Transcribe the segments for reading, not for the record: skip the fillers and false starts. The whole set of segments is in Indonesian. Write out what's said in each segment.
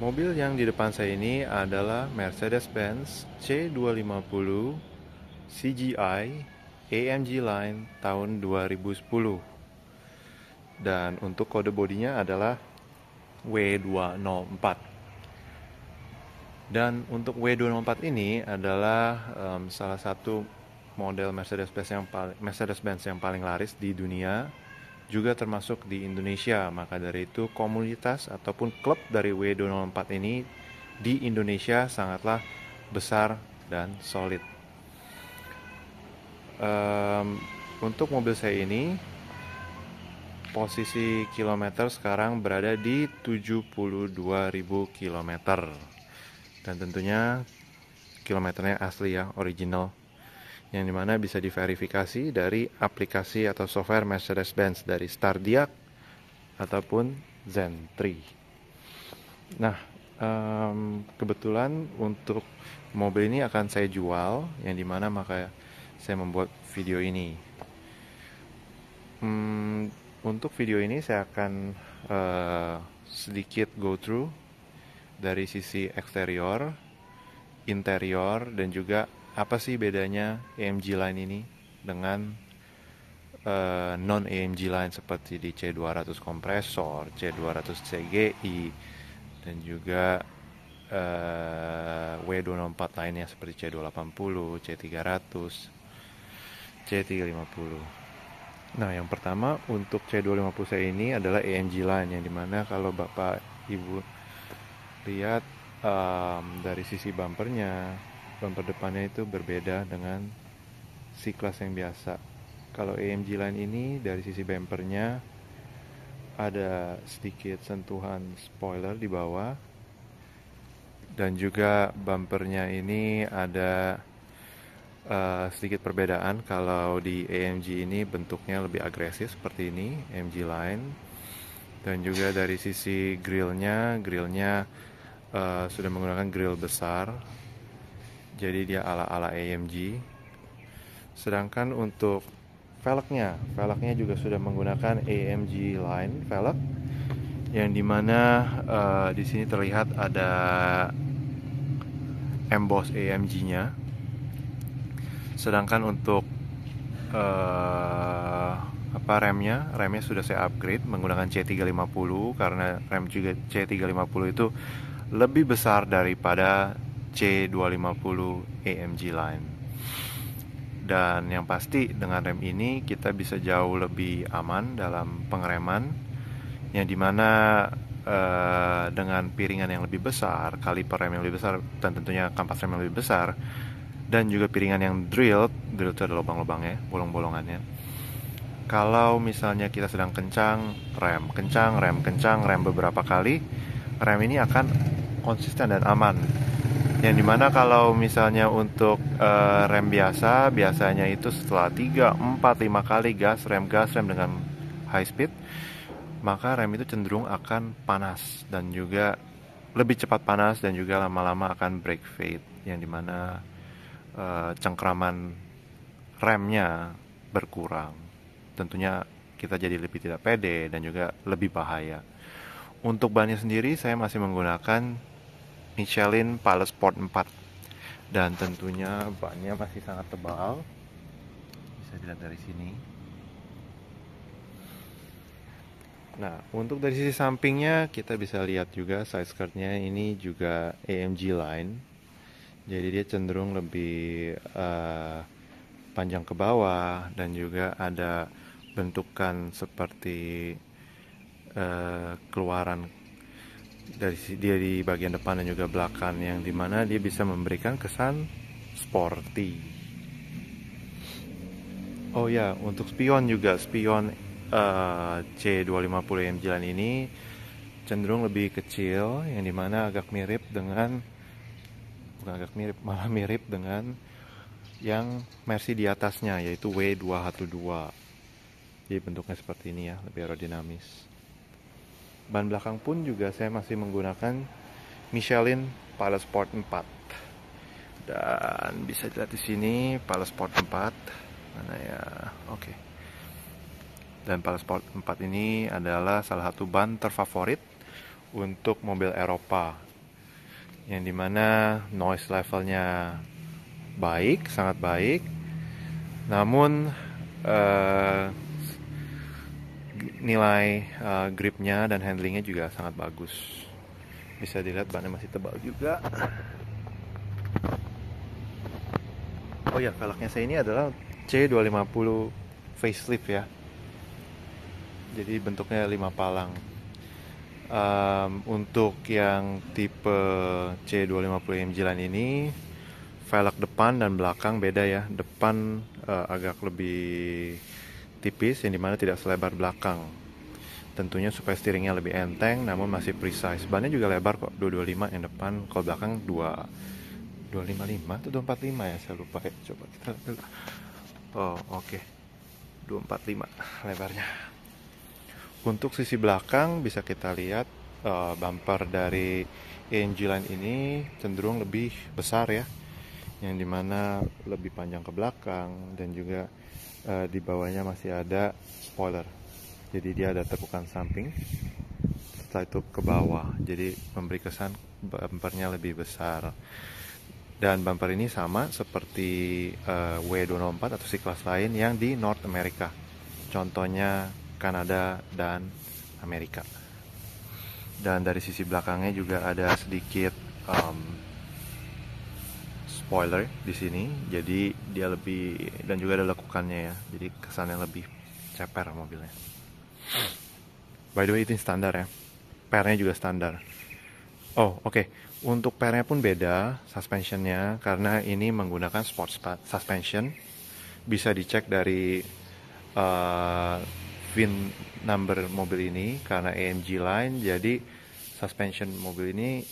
Mobil yang di depan saya ini adalah Mercedes-Benz C250 CGI AMG Line tahun 2010. Dan untuk kode bodinya adalah W204. Dan untuk W204 ini adalah salah satu model Mercedes-Benz yang paling laris di dunia, juga termasuk di Indonesia. Maka dari itu komunitas ataupun klub dari W204 ini di Indonesia sangatlah besar dan solid. Untuk mobil saya ini posisi kilometer sekarang berada di 72.000 kilometer. Dan tentunya kilometernya asli ya, original, yang dimana bisa diverifikasi dari aplikasi atau software Mercedes-Benz dari Stardiak ataupun Zen 3. Nah, kebetulan untuk mobil ini akan saya jual, yang dimana maka saya membuat video ini. Untuk video ini saya akan sedikit go through dari sisi eksterior, interior, dan juga apa sih bedanya AMG Line ini dengan non AMG Line seperti di C200 kompresor, C200 CGI, dan juga W204 lainnya seperti C280, C300, C350. Nah, yang pertama untuk C250 saya ini adalah AMG Line, yang dimana kalau Bapak Ibu lihat dari sisi bumper depannya itu berbeda dengan C-Class yang biasa. Kalau AMG Line ini dari sisi bumpernya ada sedikit sentuhan spoiler di bawah, dan juga bumpernya ini ada sedikit perbedaan. Kalau di AMG ini bentuknya lebih agresif seperti ini, AMG Line. Dan juga dari sisi grillnya sudah menggunakan grill besar, jadi dia ala-ala AMG. Sedangkan untuk velgnya juga sudah menggunakan AMG Line velg, yang dimana di sini terlihat ada emboss AMG-nya. Sedangkan untuk remnya sudah saya upgrade menggunakan C350, karena rem juga C350 itu lebih besar daripada C250 AMG Line. Dan yang pasti dengan rem ini kita bisa jauh lebih aman dalam pengereman, yang dimana dengan piringan yang lebih besar, kaliper rem yang lebih besar, dan tentunya kampas rem yang lebih besar, dan juga piringan yang drill itu ada lubang-lubangnya, bolong-bolongannya. Kalau misalnya kita sedang kencang rem beberapa kali, rem ini akan konsisten dan aman. Yang dimana kalau misalnya untuk rem biasanya itu setelah 3, 4, 5 kali gas rem dengan high speed, maka rem itu cenderung akan panas, dan juga lebih cepat panas, dan juga lama-lama akan brake fade, yang dimana cengkraman remnya berkurang. Tentunya kita jadi lebih tidak pede dan juga lebih bahaya. Untuk bannya sendiri saya masih menggunakan Michelin Pilot Sport 4, dan tentunya bannya masih sangat tebal, bisa dilihat dari sini. Nah, untuk dari sisi sampingnya kita bisa lihat juga side skirtnya ini juga AMG Line, jadi dia cenderung lebih panjang ke bawah, dan juga ada bentukan seperti keluaran dari dia di bagian depan dan juga belakang, yang dimana dia bisa memberikan kesan sporty. Oh ya, untuk spion C250 AMG Line ini cenderung lebih kecil, yang dimana malah mirip dengan yang Mercy di atasnya, yaitu W212. Jadi bentuknya seperti ini ya, lebih aerodinamis. Ban belakang pun juga saya masih menggunakan Michelin Pilot Sport 4. Dan bisa dilihat di sini Pilot Sport 4. Mana ya? Oke. Dan Pilot Sport 4 ini adalah salah satu ban terfavorit untuk mobil Eropa, yang dimana noise levelnya baik, sangat baik. Namun nilai gripnya dan handlingnya juga sangat bagus. Bisa dilihat bannya masih tebal juga. Oh ya, velgnya saya ini adalah C250 facelift ya. Jadi bentuknya 5 palang. Untuk yang tipe C250 AMG Line ini, velg depan dan belakang beda ya. Depan agak lebih tipis, yang dimana tidak selebar belakang. Tentunya supaya steeringnya lebih enteng, namun masih precise. Bannya juga lebar kok, 225 yang depan. Kalau belakang 255 atau 245 ya, saya lupa ya. Coba kita lihat dulu. Oh oke, 245 lebarnya. Untuk sisi belakang bisa kita lihat bumper dari AMG Line ini cenderung lebih besar ya, yang dimana lebih panjang ke belakang, dan juga di bawahnya masih ada spoiler. Jadi dia ada tekukan samping, setelah itu ke bawah, jadi memberi kesan bumpernya lebih besar. Dan bumper ini sama seperti W204 atau C-Class lain yang di North America, contohnya Kanada dan Amerika. Dan dari sisi belakangnya juga ada sedikit spoiler di sini, jadi dia lebih, dan juga ada lekukannya ya, jadi kesannya lebih ceper mobilnya. By the way, itu standar ya, pernya juga standar. Oh oke. Untuk pernya pun beda suspensionnya, karena ini menggunakan sport suspension. Bisa dicek dari VIN number mobil ini, karena AMG Line, jadi suspension mobil ini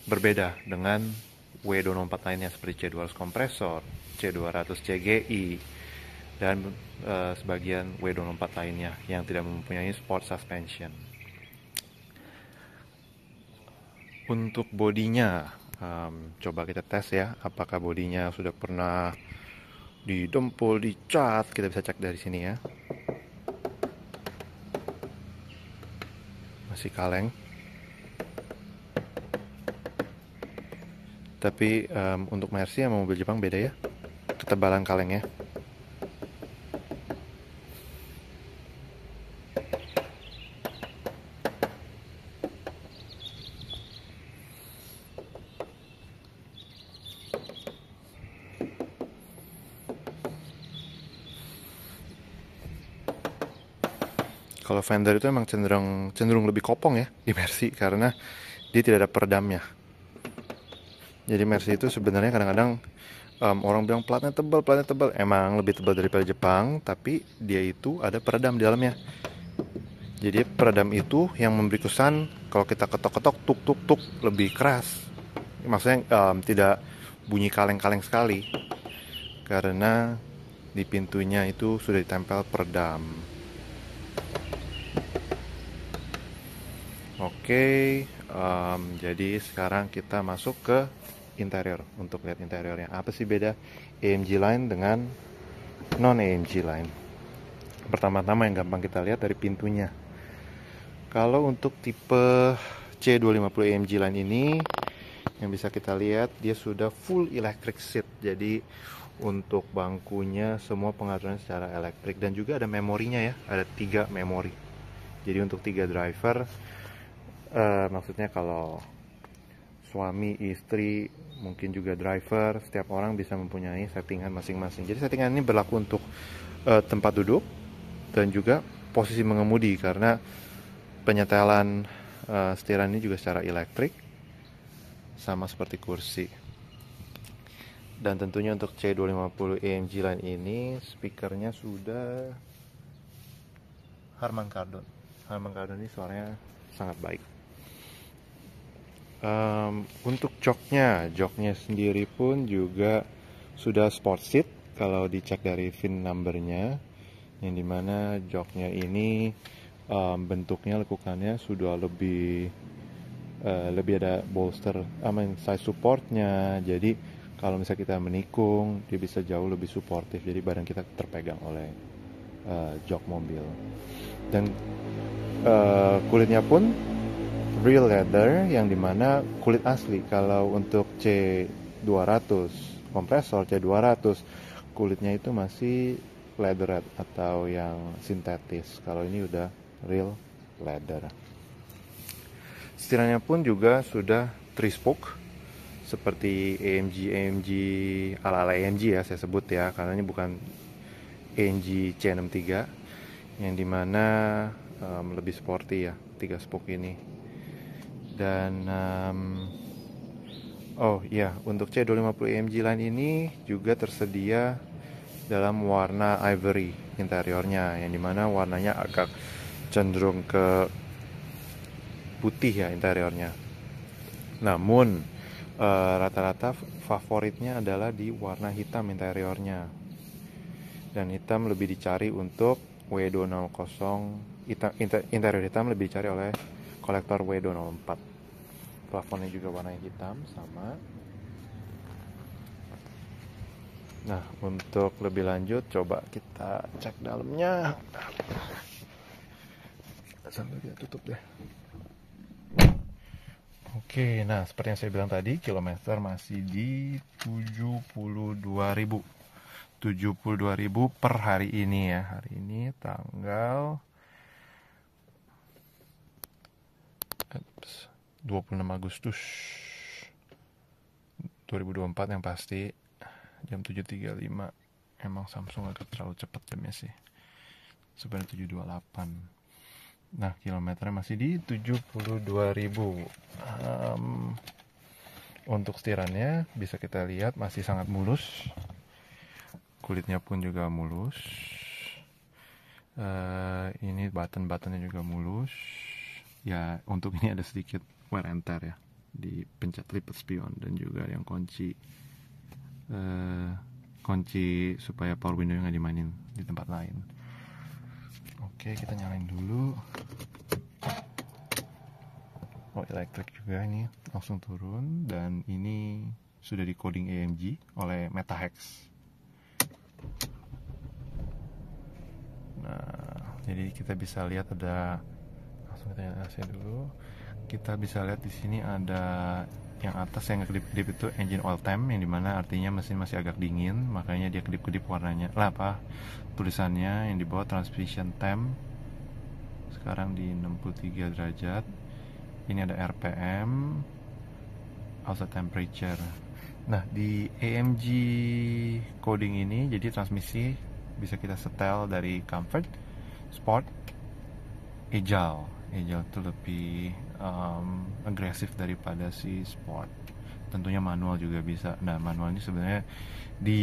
berbeda dengan W204 lainnya seperti C200 kompresor, C200 CGI, dan sebagian W204 lainnya yang tidak mempunyai sport suspension. Untuk bodinya, coba kita tes ya, apakah bodinya sudah pernah didempul, dicat. Kita bisa cek dari sini ya. Masih kaleng. Tapi untuk Mercy sama mobil Jepang beda ya, ketebalan kalengnya. Kalau fender itu emang cenderung lebih kopong ya di Mercy, karena dia tidak ada peredamnya. Jadi Mercy itu sebenarnya kadang-kadang orang bilang platnya tebal, emang lebih tebal daripada Jepang, tapi dia itu ada peredam di dalamnya. Jadi peredam itu yang memberi kesan kalau kita ketok-ketok tuk tuk tuk lebih keras. Maksudnya tidak bunyi kaleng-kaleng sekali, karena di pintunya itu sudah ditempel peredam. Oke, jadi sekarang kita masuk ke interior untuk lihat interiornya. Apa sih beda AMG Line dengan non AMG Line? Pertama-tama yang gampang kita lihat dari pintunya. Kalau untuk tipe C250 AMG Line ini, yang bisa kita lihat dia sudah full electric seat. Jadi untuk bangkunya semua pengaturannya secara elektrik, dan juga ada memorinya ya, ada 3 memori. Jadi untuk 3 driver. Maksudnya kalau suami, istri, mungkin juga driver, setiap orang bisa mempunyai settingan masing-masing. Jadi settingan ini berlaku untuk tempat duduk dan juga posisi mengemudi, karena penyetelan setiran ini juga secara elektrik, sama seperti kursi. Dan tentunya untuk C250 AMG Line ini speakernya sudah Harman Kardon. Harman Kardon ini suaranya sangat baik. Untuk joknya sendiri pun juga sudah sport seat kalau dicek dari VIN numbernya, yang dimana joknya ini bentuknya, lekukannya sudah lebih ada bolster, side supportnya. Jadi kalau misalnya kita menikung, dia bisa jauh lebih suportif, jadi badan kita terpegang oleh jok mobil. Dan kulitnya pun real leather yang dimana kulit asli. Kalau untuk C200 kompresor C200 kulitnya itu masih leatherette atau yang sintetis. Kalau ini udah real leather. Setirannya pun juga sudah 3-spoke seperti AMG ala-ala AMG ya saya sebut ya, karena ini bukan AMG C63 yang dimana lebih sporty ya 3-spoke ini. Dan oh iya, untuk C250 AMG line ini juga tersedia dalam warna ivory interiornya, yang dimana warnanya agak cenderung ke putih ya interiornya. Namun rata-rata favoritnya adalah di warna hitam interiornya, dan hitam lebih dicari untuk W250. Interior hitam lebih dicari oleh kolektor W204. Plafonnya juga warna hitam sama. Nah, untuk lebih lanjut coba kita cek dalamnya sambil kita tutup deh. Oke, nah seperti yang saya bilang tadi, kilometer masih di 72.000 per hari ini ya. Hari ini tanggal 26 Agustus 2024 yang pasti. Jam 7.35. Emang Samsung agak terlalu cepat jamnya sih. Sebenarnya 7.28. Nah, kilometernya masih di 72.000. Untuk setirannya bisa kita lihat masih sangat mulus. Kulitnya pun juga mulus. Ini button-buttonnya juga mulus. Ya, untuk ini ada sedikit wear and tear ya di pencet lipat spion, dan juga yang kunci supaya power window nggak dimainin di tempat lain. Oke, kita nyalain dulu. Oh, elektrik juga ini langsung turun, dan ini sudah di coding AMG oleh Metahex. Nah, jadi kita bisa lihat ada, langsung kita nyalain dulu. Kita bisa lihat di sini ada yang atas yang kedip-kedip itu engine oil temp, yang dimana artinya mesin masih agak dingin, makanya dia kedip-kedip warnanya tulisannya. Yang di bawah transmission temp sekarang di 63 derajat. Ini ada RPM, outside temperature. Nah, di AMG coding ini jadi transmisi bisa kita setel dari comfort, sport, agile itu lebih agresif daripada si sport. Tentunya manual juga bisa. Nah, manual ini sebenarnya di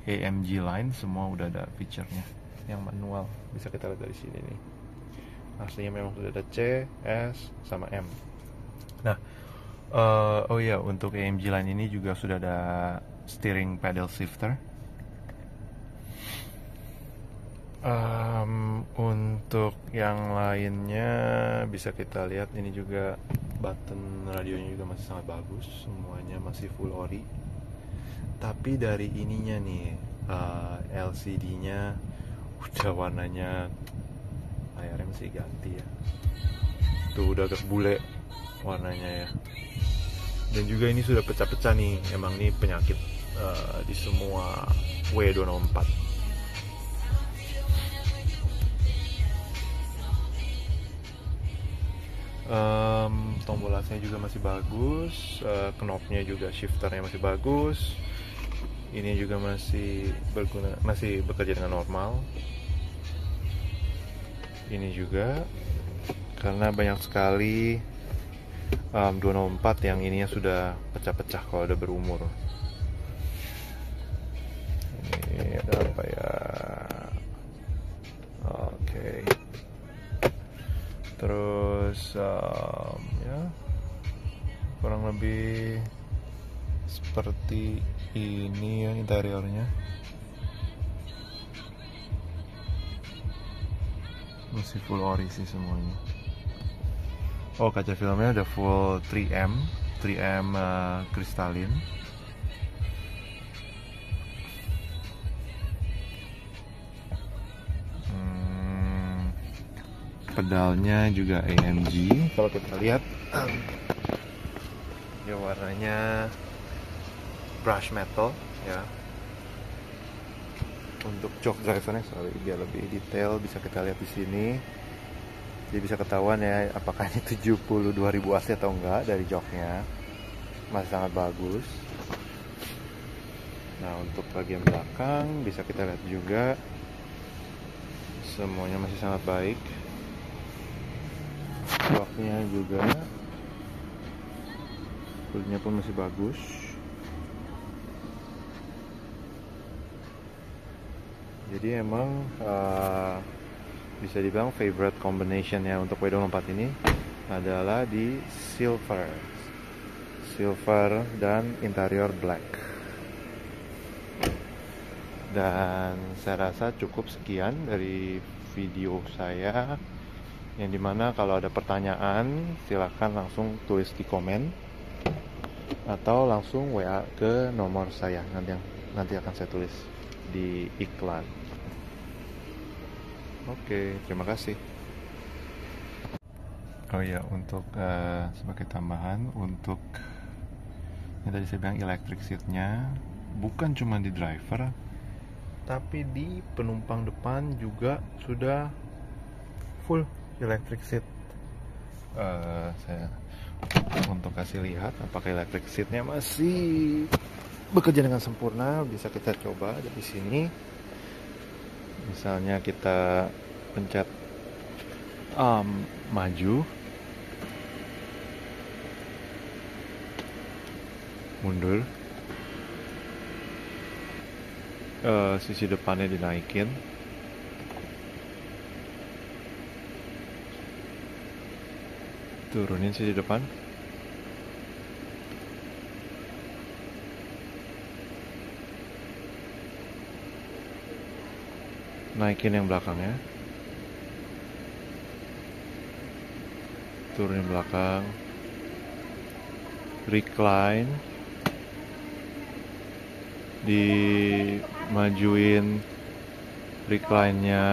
AMG line semua udah ada feature-nya yang manual, bisa kita lihat dari sini nih. Aslinya memang sudah ada C, S, sama M. Nah, oh iya, untuk AMG line ini juga sudah ada steering pedal shifter. Untuk yang lainnya bisa kita lihat, ini juga button radionya juga masih sangat bagus, semuanya masih full ori. Tapi dari ininya nih, LCD-nya udah warnanya, layarnya masih ganti ya. Tuh udah agak bule warnanya ya. Dan juga ini sudah pecah-pecah nih, emang ini penyakit di semua W204. Tombol AC juga masih bagus, knobnya juga, shifternya masih bagus. Ini juga masih bekerja dengan normal. Ini juga karena banyak sekali 204 yang ininya sudah pecah-pecah kalau udah berumur. Ini ada apa ya? Oke. Terus ya kurang lebih seperti ini ya interiornya. Masih full ori sih semuanya. Oh, kaca filmnya udah full 3M kristalin. pedalnya juga AMG. Kalau kita lihat ya warnanya brush metal ya. Untuk jok drivernya dia lebih detail, bisa kita lihat di sini. Jadi bisa ketahuan ya apakah ini 72.000 AC atau enggak dari joknya. Masih sangat bagus. Nah, untuk bagian belakang bisa kita lihat juga semuanya masih sangat baik. Joknya juga, kulitnya pun masih bagus. Jadi emang bisa dibilang favorite combination ya untuk W24 ini adalah di silver dan interior black. Dan saya rasa cukup sekian dari video saya, yang dimana kalau ada pertanyaan silahkan langsung tulis di komen atau langsung WA ke nomor saya, nanti akan saya tulis di iklan. Oke, terima kasih. Oh ya, untuk sebagai tambahan, untuk yang tadi saya bilang electric seatnya bukan cuma di driver, tapi di penumpang depan juga sudah full electric seat. Saya untuk kasih lihat apakah electric seatnya masih bekerja dengan sempurna, bisa kita coba dari sini. Misalnya kita pencet maju, mundur, sisi depannya dinaikin, turunin sisi depan, naikin yang belakangnya, turunin belakang, recline, dimajuin recline-nya,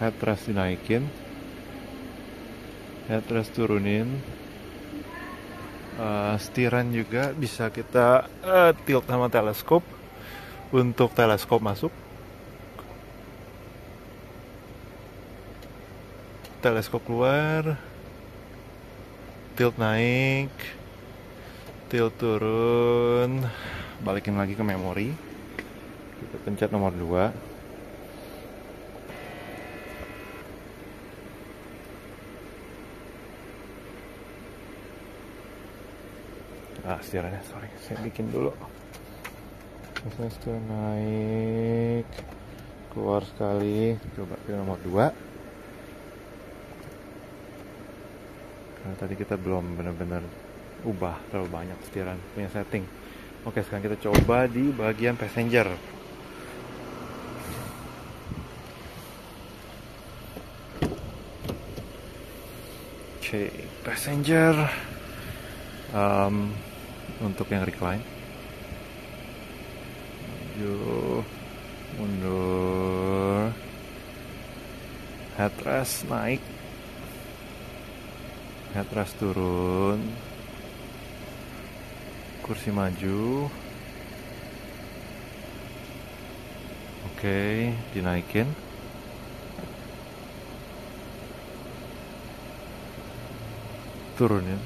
headrest dinaikin, headrest turunin, setiran juga bisa kita tilt sama teleskop. Untuk teleskop masuk, teleskop keluar, tilt naik, tilt turun, balikin lagi ke memori. Kita pencet nomor 2. Setirannya sorry, saya bikin dulu. Terus ke naik, keluar sekali, coba ke nomor 2. Karena tadi kita belum benar-benar ubah terlalu banyak setiran punya setting. Oke, sekarang kita coba di bagian passenger. Oke, passenger. Untuk yang recline, mundur, headrest naik, headrest turun, kursi maju, oke, dinaikin, turunin,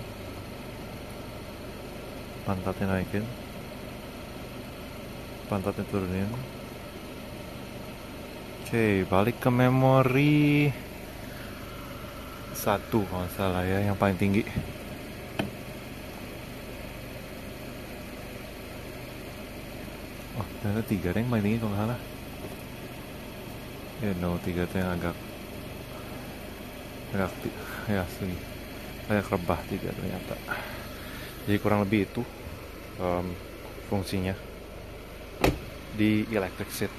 pantatnya naikin, pantatnya turunin. Oke, balik ke memori 1 kalau nggak salah ya, yang paling tinggi. Oh, ternyata 3 yang paling tinggi kalau nggak salah. Ya, no, 3 itu yang agak ya sih, agak rebah 3 ternyata. Jadi kurang lebih itu fungsinya di electric seat.